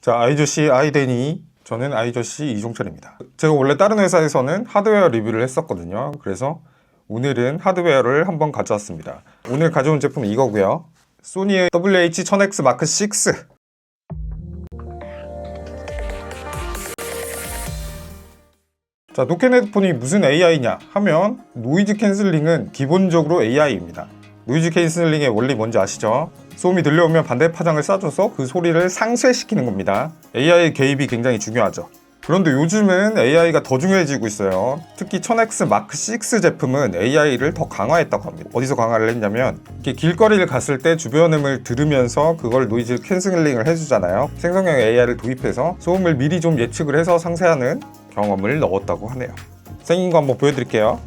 자, 아이조씨 아이데니, 저는 아이조씨 이종철입니다. 제가 원래 다른 회사에서는 하드웨어 리뷰를 했었거든요. 그래서 오늘은 하드웨어를 한번 가져왔습니다. 오늘 가져온 제품은 이거고요. 소니의 WH-1000X 마크 6. 자, 노캔 헤드폰이 무슨 AI냐 하면 노이즈 캔슬링은 기본적으로 AI입니다. 노이즈 캔슬링의 원리 뭔지 아시죠? 소음이 들려오면 반대 파장을 쏴줘서 그 소리를 상쇄시키는 겁니다. AI의 개입이 굉장히 중요하죠. 그런데 요즘은 AI가 더 중요해지고 있어요. 특히 1000X 마크 6 제품은 AI를 더 강화했다고 합니다. 어디서 강화를 했냐면 이렇게 길거리를 갔을 때 주변 음을 들으면서 그걸 노이즈 캔슬링을 해주잖아요. 생성형 AI를 도입해서 소음을 미리 좀 예측을 해서 상쇄하는 경험을 넣었다고 하네요. 생긴 거 한번 보여드릴게요.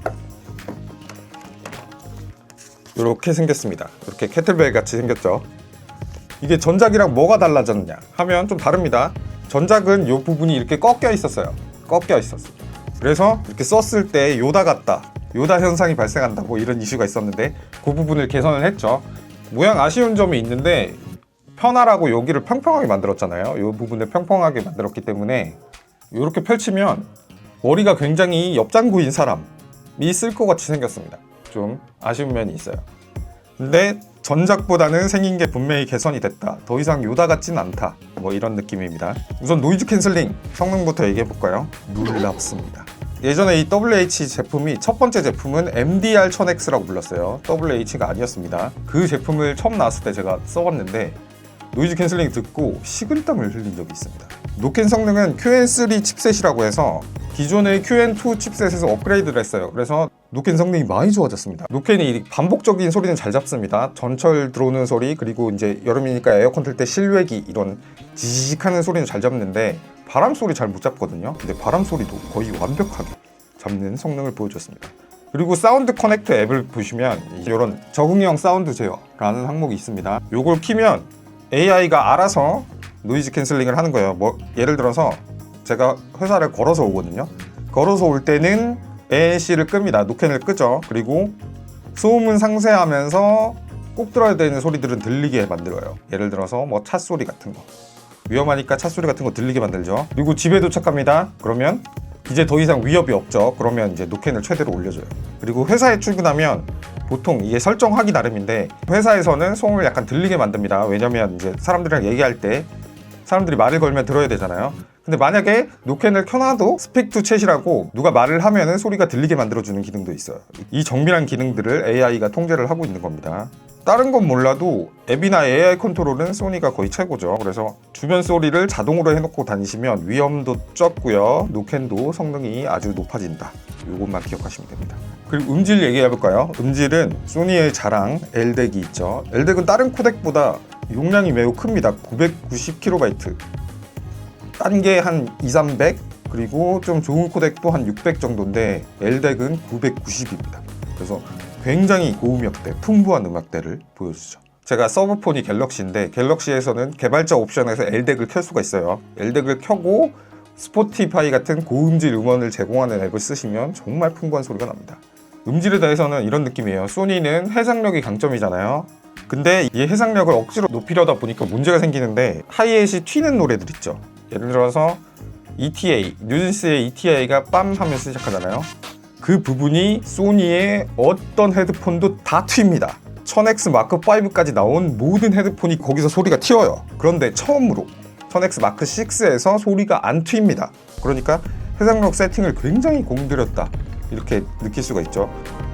이렇게 생겼습니다. 이렇게 캐틀벨 같이 생겼죠. 이게 전작이랑 뭐가 달라졌냐 하면 좀 다릅니다. 전작은 이 부분이 이렇게 꺾여 있었어요. 그래서 이렇게 썼을 때 요다 같다, 요다 현상이 발생한다, 뭐 이런 이슈가 있었는데 그 부분을 개선을 했죠. 모양 아쉬운 점이 있는데 편하라고 여기를 평평하게 만들었잖아요. 이 부분을 평평하게 만들었기 때문에 이렇게 펼치면 머리가 굉장히 옆장구인 사람이 쓸 것 같이 생겼습니다. 좀 아쉬운 면이 있어요. 근데 전작보다는 생긴 게 분명히 개선이 됐다, 더 이상 요다 같진 않다, 뭐 이런 느낌입니다. 우선 노이즈 캔슬링 성능부터 얘기해 볼까요? 놀랍습니다. 예전에 이 WH 제품이 첫 번째 제품은 MDR-1000X라고 불렀어요. WH가 아니었습니다. 그 제품을 처음 나왔을 때 제가 써봤는데 노이즈 캔슬링 듣고 식은땀을 흘린 적이 있습니다. 노캔 성능은 QN3 칩셋이라고 해서 기존의 QN2 칩셋에서 업그레이드를 했어요. 그래서 노캔 성능이 많이 좋아졌습니다. 노캔이 반복적인 소리는 잘 잡습니다. 전철 들어오는 소리, 그리고 이제 여름이니까 에어컨 틀 때 실외기 이런 지직하는 소리는 잘 잡는데 바람 소리 잘 못 잡거든요. 근데 바람 소리도 거의 완벽하게 잡는 성능을 보여줬습니다. 그리고 사운드 커넥터 앱을 보시면 이런 적응형 사운드 제어라는 항목이 있습니다. 요걸 키면 AI가 알아서 노이즈 캔슬링을 하는 거예요. 뭐 예를 들어서 제가 회사를 걸어서 오거든요. 걸어서 올 때는 ANC를 끕니다. 노캔을 끄죠. 그리고 소음은 상쇄하면서 꼭 들어야 되는 소리들은 들리게 만들어요. 예를 들어서 뭐 차 소리 같은 거, 위험하니까 차 소리 같은 거 들리게 만들죠. 그리고 집에 도착합니다. 그러면 이제 더 이상 위협이 없죠. 그러면 이제 노캔을 최대로 올려줘요. 그리고 회사에 출근하면 보통 이게 설정하기 나름인데 회사에서는 소음을 약간 들리게 만듭니다. 왜냐면 이제 사람들이랑 얘기할 때 사람들이 말을 걸면 들어야 되잖아요. 근데 만약에 노캔을 켜놔도 스픽 투 챗이라고 누가 말을 하면은 소리가 들리게 만들어주는 기능도 있어요. 이 정밀한 기능들을 AI가 통제를 하고 있는 겁니다. 다른 건 몰라도 앱이나 AI 컨트롤은 소니가 거의 최고죠. 그래서 주변 소리를 자동으로 해놓고 다니시면 위험도 적고요, 노캔도 성능이 아주 높아진다. 이것만 기억하시면 됩니다. 그리고 음질 얘기해볼까요? 음질은 소니의 자랑 L덱이 있죠. L덱은 다른 코덱보다 용량이 매우 큽니다. 990KB, 딴 게 한 200-300, 그리고 좀 좋은 코덱도 한 600 정도인데 L덱은 990입니다. 그래서 굉장히 고음역대, 풍부한 음악대를 보여주죠. 제가 서브폰이 갤럭시인데 갤럭시에서는 개발자 옵션에서 L덱을 켤 수가 있어요. L덱을 켜고 스포티파이 같은 고음질 음원을 제공하는 앱을 쓰시면 정말 풍부한 소리가 납니다. 음질에 대해서는 이런 느낌이에요. 소니는 해상력이 강점이잖아요. 근데 이 해상력을 억지로 높이려다 보니까 문제가 생기는데 하이햇이 튀는 노래들 있죠. 예를 들어서 ETA, 뉴진스의 ETA가 빰 하면서 시작하잖아요. 그 부분이 소니의 어떤 헤드폰도 다 튑니다. 1000X 마크 5까지 나온 모든 헤드폰이 거기서 소리가 튀어요. 그런데 처음으로 1000X 마크 6에서 소리가 안 튑니다. 그러니까 해상력 세팅을 굉장히 공들였다, 이렇게 느낄 수가 있죠.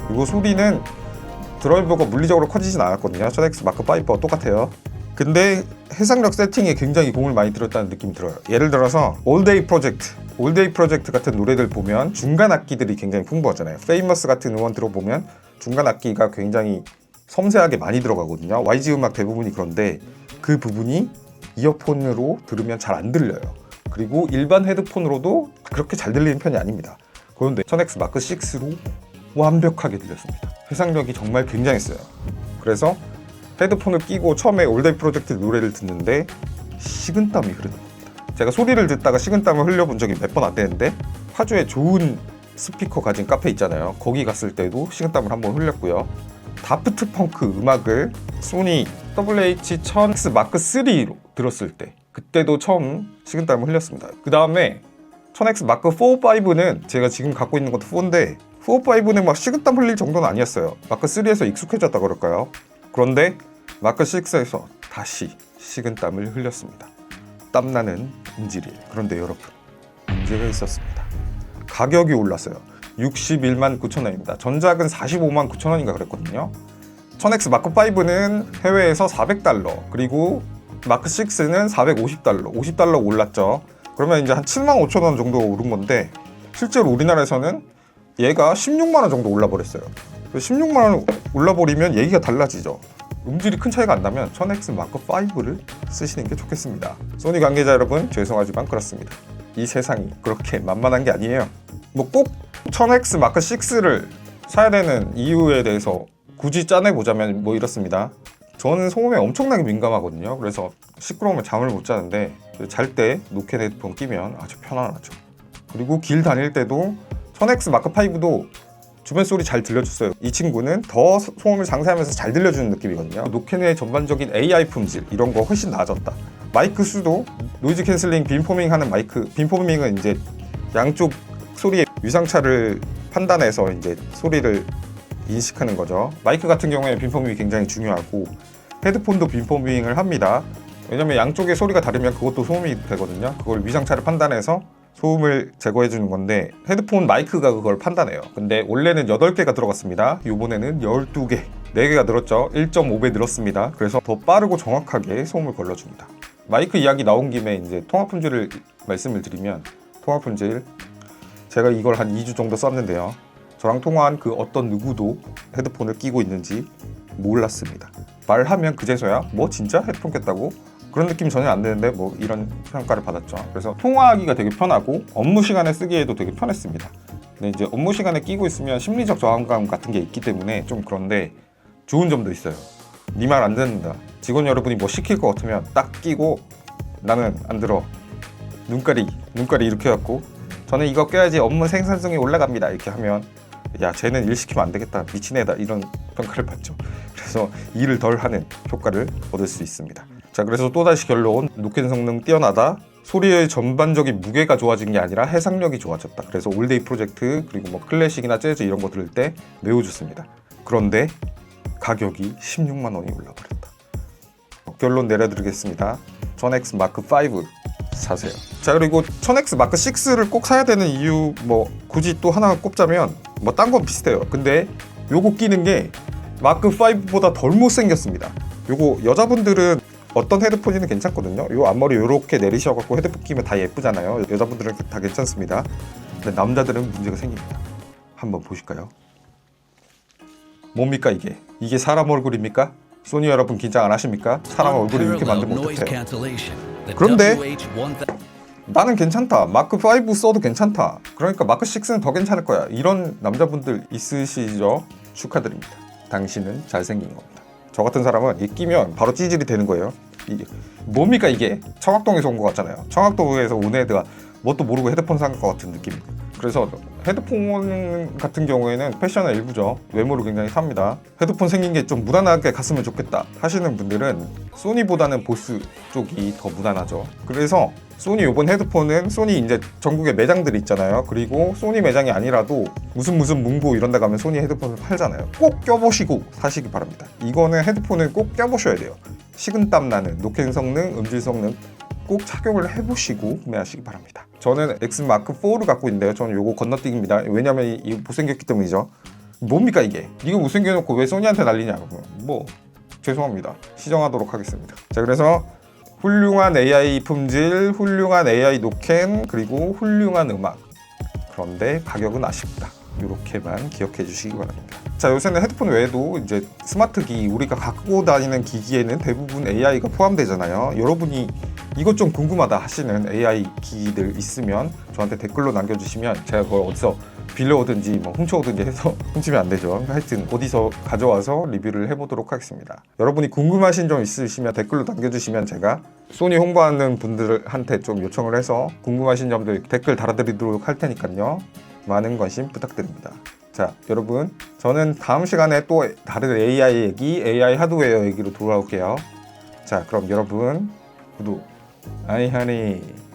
그리고 소리는 드라이버가 물리적으로 커지진 않았거든요. 1000X 마크 5와 똑같아요. 근데 해상력 세팅에 굉장히 공을 많이 들였다는 느낌이 들어요. 예를 들어서 All Day Project 같은 노래들 보면 중간 악기들이 굉장히 풍부하잖아요. Famous 같은 음원 들어보면 중간 악기가 굉장히 섬세하게 많이 들어가거든요. YG 음악 대부분이 그런데 그 부분이 이어폰으로 들으면 잘 안 들려요. 그리고 일반 헤드폰으로도 그렇게 잘 들리는 편이 아닙니다. 그런데 1000X 마크 6로 완벽하게 들렸습니다. 해상력이 정말 굉장했어요. 그래서 헤드폰을 끼고 처음에 올데이 프로젝트 노래를 듣는데 식은땀이 흐르는 겁니다. 제가 소리를 듣다가 식은땀을 흘려본 적이 몇 번 안 되는데 파주에 좋은 스피커 가진 카페 있잖아요. 거기 갔을 때도 식은땀을 한번 흘렸고요. 다프트 펑크 음악을 소니 WH-1000X 마크 3로 들었을 때 그때도 처음 식은땀을 흘렸습니다. 그 다음에 1000X 마크 4, 5는 제가 지금 갖고 있는 것도 4인데 4, 5는 막 식은땀 흘릴 정도는 아니었어요. 마크 3에서 익숙해졌다 그럴까요? 그런데 마크 6에서 다시 식은땀을 흘렸습니다. 땀나는 음질이에요. 그런데 여러분, 문제가 있었습니다. 가격이 올랐어요. 61만 9천 원입니다. 전작은 45만 9천 원인가 그랬거든요. 1000X 마크 5는 해외에서 400달러, 그리고 마크 6는 450달러, 50달러 올랐죠. 그러면 이제 한 7만 5천 원 정도 오른 건데, 실제로 우리나라에서는 얘가 16만 원 정도 올라버렸어요. 16만 원 올라버리면 얘기가 달라지죠. 음질이 큰 차이가 안 나면 1000X 마크 5를 쓰시는 게 좋겠습니다. 소니 관계자 여러분, 죄송하지만 그렇습니다. 이 세상이 그렇게 만만한 게 아니에요. 뭐 꼭 1000X 마크 6를 사야 되는 이유에 대해서 굳이 짜내보자면 뭐 이렇습니다. 저는 소음에 엄청나게 민감하거든요. 그래서 시끄러우면 잠을 못 자는데 잘 때 노켓 헤드폰 끼면 아주 편안하죠. 그리고 길 다닐 때도 1000X 마크 5도 주변 소리 잘 들려줬어요. 이 친구는 더 소음을 장사하면서 잘 들려주는 느낌이거든요. 노켓의 전반적인 AI 품질 이런 거 훨씬 나아졌다. 마이크 수도 노이즈 캔슬링 빔포밍 하는 마이크, 빔포밍은 이제 양쪽 소리의 위상차를 판단해서 이제 소리를 인식하는 거죠. 마이크 같은 경우에 빔포밍이 굉장히 중요하고 헤드폰도 빔포밍을 합니다. 왜냐면 양쪽의 소리가 다르면 그것도 소음이 되거든요. 그걸 위상차를 판단해서 소음을 제거해 주는 건데 헤드폰 마이크가 그걸 판단해요. 근데 원래는 8개가 들어갔습니다. 이번에는 12개, 4개가 늘었죠. 1.5배 늘었습니다. 그래서 더 빠르고 정확하게 소음을 걸러줍니다. 마이크 이야기 나온 김에 이제 통화 품질을 말씀을 드리면, 통화 품질 제가 이걸 한 2주 정도 썼는데요. 저랑 통화한 그 어떤 누구도 헤드폰을 끼고 있는지 몰랐습니다. 말하면 그제서야 뭐 진짜 헤드폰 꼈다고? 그런 느낌이 전혀 안 드는데 뭐 이런 평가를 받았죠. 그래서 통화하기가 되게 편하고 업무 시간에 쓰기에도 되게 편했습니다. 근데 이제 업무 시간에 끼고 있으면 심리적 저항감 같은 게 있기 때문에 좀 그런데 좋은 점도 있어요. 네 말 안 듣는다. 직원 여러분이 뭐 시킬 것 같으면 딱 끼고 나는 안 들어. 눈가리 이렇게 해갖고 저는 이거 껴야지 업무 생산성이 올라갑니다. 이렇게 하면 야, 쟤는 일 시키면 안 되겠다. 미친 애다. 이런 평가를 받죠. 그래서 일을 덜 하는 효과를 얻을 수 있습니다. 자, 그래서 또다시 결론, 노켓 성능 뛰어나다. 소리의 전반적인 무게가 좋아진 게 아니라 해상력이 좋아졌다. 그래서 올데이 프로젝트 그리고 뭐 클래식이나 재즈 이런 거 들을 때 매우 좋습니다. 그런데 가격이 16만 원이 올라버렸다. 결론 내려드리겠습니다. 1000X 마크 5 사세요. 자, 그리고 1000X 마크 6를 꼭 사야 되는 이유, 뭐 굳이 또 하나 꼽자면 뭐 딴 건 비슷해요. 근데 요거 끼는 게 마크 5보다 덜 못생겼습니다. 요거 여자분들은 어떤 헤드폰이는 괜찮거든요. 요 앞머리 요렇게 내리셔갖고 헤드폰 끼면 다 예쁘잖아요. 여자분들은 다 괜찮습니다. 근데 남자들은 문제가 생깁니다. 한번 보실까요? 뭡니까 이게? 이게 사람 얼굴입니까? 소니 여러분 긴장 안 하십니까? 사람 얼굴이 이렇게 만들면 어떡해요? 그런데 나는 괜찮다. 마크 5 써도 괜찮다. 그러니까 마크 6는 더 괜찮을 거야. 이런 남자분들 있으시죠? 축하드립니다. 당신은 잘생긴 겁니다. 저 같은 사람은 이 끼면 바로 찌질이 되는 거예요. 이게 뭡니까 이게? 청학동에서 온 것 같잖아요. 청학동에서 온 애들가 뭣도 모르고 헤드폰 산 것 같은 느낌. 그래서 헤드폰 같은 경우에는 패션의 일부죠. 외모를 굉장히 삽니다. 헤드폰 생긴 게 좀 무난하게 갔으면 좋겠다 하시는 분들은 소니보다는 보스 쪽이 더 무난하죠. 그래서 소니 요번 헤드폰은 소니 이제 전국에 매장들이 있잖아요. 그리고 소니 매장이 아니라도 무슨 문고 이런 데 가면 소니 헤드폰을 팔잖아요. 꼭 껴보시고 사시기 바랍니다. 이거는 헤드폰은 꼭 껴보셔야 돼요. 식은땀 나는 노캔 성능, 음질 성능 꼭 착용을 해보시고 구매하시기 바랍니다. 저는 X 마크 4를 갖고 있는데요. 저는 요거 건너뛰기입니다. 왜냐면 이거 못생겼기 때문이죠. 뭡니까 이게? 이거 못생겨놓고 왜 소니한테 난리냐? 뭐 죄송합니다. 시정하도록 하겠습니다. 자, 그래서 훌륭한 AI 품질, 훌륭한 AI 노캔, 그리고 훌륭한 음악. 그런데 가격은 아쉽다. 이렇게만 기억해 주시기 바랍니다. 자, 요새는 헤드폰 외에도 이제 스마트기, 우리가 갖고 다니는 기기에는 대부분 AI가 포함되잖아요. 여러분이 이것 좀 궁금하다 하시는 AI 기기들 있으면 저한테 댓글로 남겨주시면 제가 그걸 어디서 빌려오든지 뭐 훔쳐오든지 해서 훔치면 안 되죠. 하여튼 어디서 가져와서 리뷰를 해보도록 하겠습니다. 여러분이 궁금하신 점 있으시면 댓글로 남겨주시면 제가 소니 홍보하는 분들한테 좀 요청을 해서 궁금하신 점들 댓글 달아드리도록 할 테니까요. 많은 관심 부탁드립니다. 자, 여러분, 저는 다음 시간에 또 다른 AI 얘기, AI 하드웨어 얘기로 돌아올게요. 자, 그럼 여러분 구독 아이 하니